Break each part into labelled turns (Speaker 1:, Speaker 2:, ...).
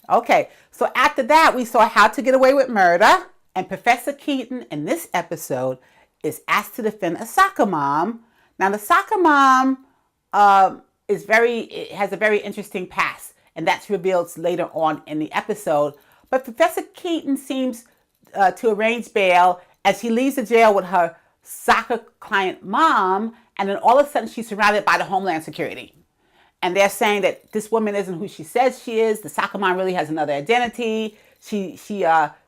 Speaker 1: Okay, so after that, we saw How to Get Away with Murder. And Professor Keating in this episode is asked to defend a soccer mom. Now, the soccer mom has a very interesting past, and that's revealed later on in the episode. But Professor Keating seems to arrange bail as he leaves the jail with her soccer client mom, and then all of a sudden she's surrounded by the Homeland Security. And they're saying that this woman isn't who she says she is. The soccer mom really has another identity. She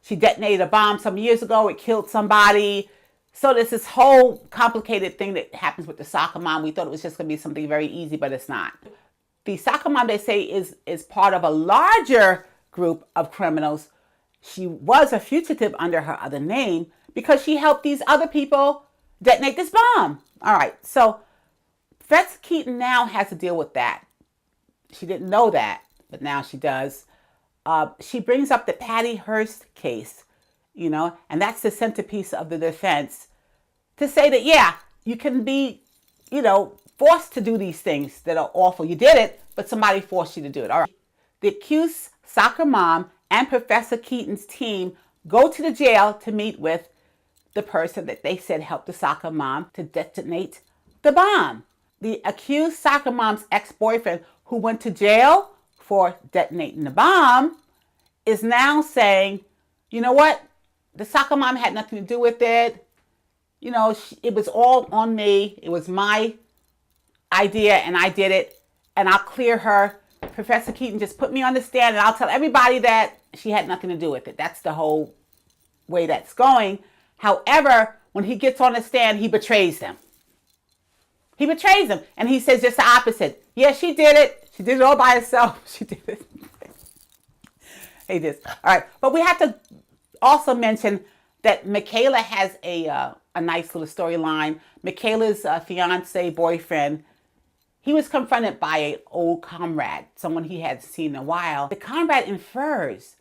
Speaker 1: detonated a bomb some years ago. It killed somebody. So there's this whole complicated thing that happens with the soccer mom. We thought it was just going to be something very easy, but it's not. The soccer mom, they say, is part of a larger group of criminals. She was a fugitive under her other name because she helped these other people detonate this bomb. All right, so Professor Keating now has to deal with that. She didn't know that, but now she does. She brings up the Patty Hearst case, and that's the centerpiece of the defense, to say that, yeah, you can be, forced to do these things that are awful. You did it, but somebody forced you to do it. All right. The accused soccer mom and Professor Keating's team go to the jail to meet with the person that they said helped the soccer mom to detonate the bomb. The accused soccer mom's ex-boyfriend, who went to jail for detonating the bomb, is now saying, you know what? The soccer mom had nothing to do with it. It was all on me. It was my idea and I did it, and I'll clear her. Professor Keating just put me on the stand and I'll tell everybody that she had nothing to do with it. That's the whole way that's going. However, when he gets on the stand, he betrays them. He betrays them, and he says just the opposite. Yeah, she did it. She did it all by herself. She did it. He did. All right, but we have to also mention that Michaela has a nice little storyline. Michaela's fiance, boyfriend, he was confronted by an old comrade, someone he hadn't seen in a while. The comrade infers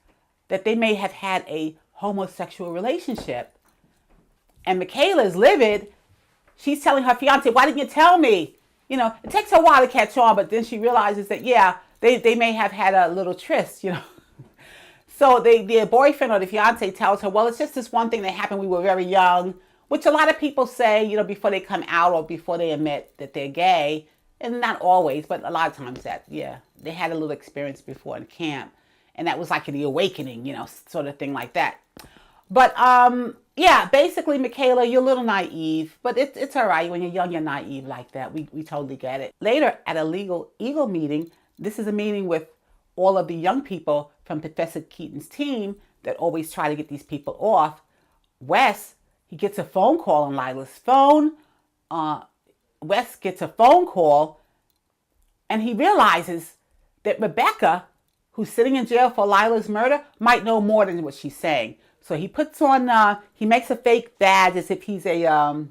Speaker 1: that they may have had a homosexual relationship. And Michaela is livid. She's telling her fiance, why didn't you tell me? It takes her a while to catch on, but then she realizes that, yeah, they may have had a little tryst, So the boyfriend or the fiance tells her, well, it's just this one thing that happened. We were very young, which a lot of people say, before they come out or before they admit that they're gay. And not always, but a lot of times they had a little experience before in camp. And that was like the awakening, sort of thing like that. But yeah, basically, Michaela, you're a little naive, but it's all right. When you're young, you're naive like that. We totally get it. Later at a legal Eagle meeting, this is a meeting with all of the young people from Professor Keating's team that always try to get these people off. Wes, he gets a phone call on Lila's phone. Wes gets a phone call, and he realizes that Rebecca, who's sitting in jail for Lila's murder, might know more than what she's saying. So he puts on, he makes a fake badge as if he's a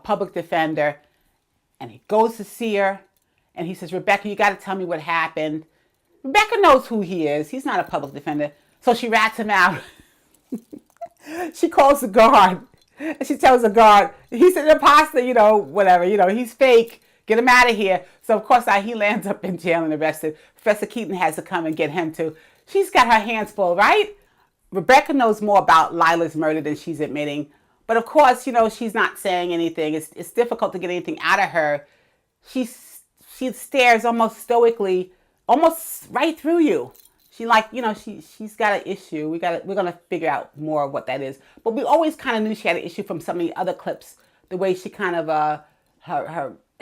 Speaker 1: public defender, and he goes to see her, and he says, Rebecca, you got to tell me what happened. Rebecca knows who he is. He's not a public defender. So she rats him out. She calls the guard, and she tells the guard, he's an imposter, whatever, he's fake. Get him out of here. So, of course, he lands up in jail and arrested. Professor Keating has to come and get him, too. She's got her hands full, right? Rebecca knows more about Lila's murder than she's admitting. But, of course, she's not saying anything. It's difficult to get anything out of her. She stares almost stoically, almost right through you. She's got an issue. We're gonna figure out more of what that is. But we always kind of knew she had an issue from some of the other clips. The way she kind of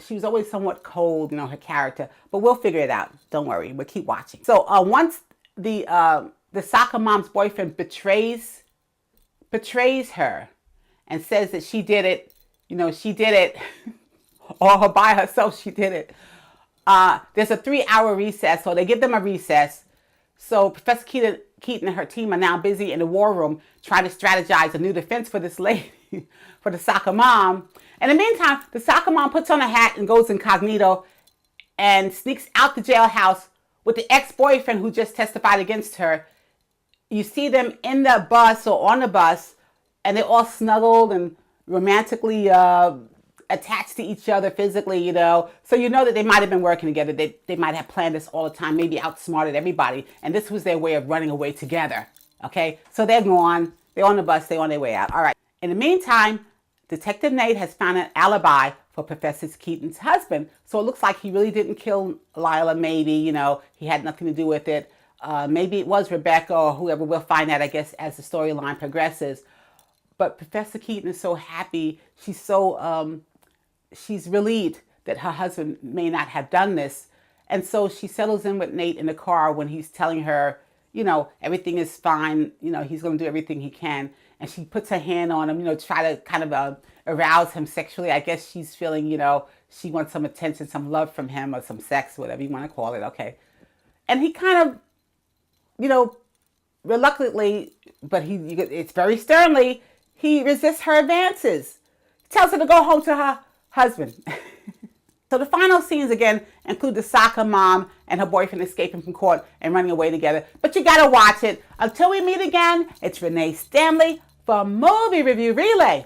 Speaker 1: she was always somewhat cold, her character. But we'll figure it out. Don't worry. We'll keep watching. So once the soccer mom's boyfriend betrays her and says that she did it, she did it, or by herself she did it. There's a 3-hour recess, so they give them a recess. So Professor Keating and her team are now busy in the war room trying to strategize a new defense for this lady, for the soccer mom. In the meantime, the soccer mom puts on a hat and goes incognito and sneaks out the jailhouse with the ex-boyfriend who just testified against her. You see them in the bus or on the bus, and they're all snuggled and romantically attached to each other physically, you know. So you know that they might have been working together. They might have planned this all the time, maybe outsmarted everybody. And this was their way of running away together. Okay, so they're gone. They're on the bus. They're on their way out. All right. In the meantime, Detective Nate has found an alibi for Professor Keating's husband. So it looks like he really didn't kill Lila, maybe, you know, he had nothing to do with it. Maybe it was Rebecca or whoever. We'll find out, I guess, as the storyline progresses. But Professor Keating is so happy. She's so, she's relieved that her husband may not have done this. And so she settles in with Nate in the car when he's telling her, you know, everything is fine. You know, he's going to do everything he can. And she puts her hand on him, you know, try to kind of arouse him sexually. I guess she's feeling, you know, she wants some attention, some love from him, or some sex, whatever you want to call it. Okay. And he kind of, you know, reluctantly, but it's very sternly, he resists her advances. He tells her to go home to her husband. So the final scenes, again, include the soccer mom and her boyfriend escaping from court and running away together. But you got to watch it. Until we meet again, it's Renee Stanley for Movie Review Relay.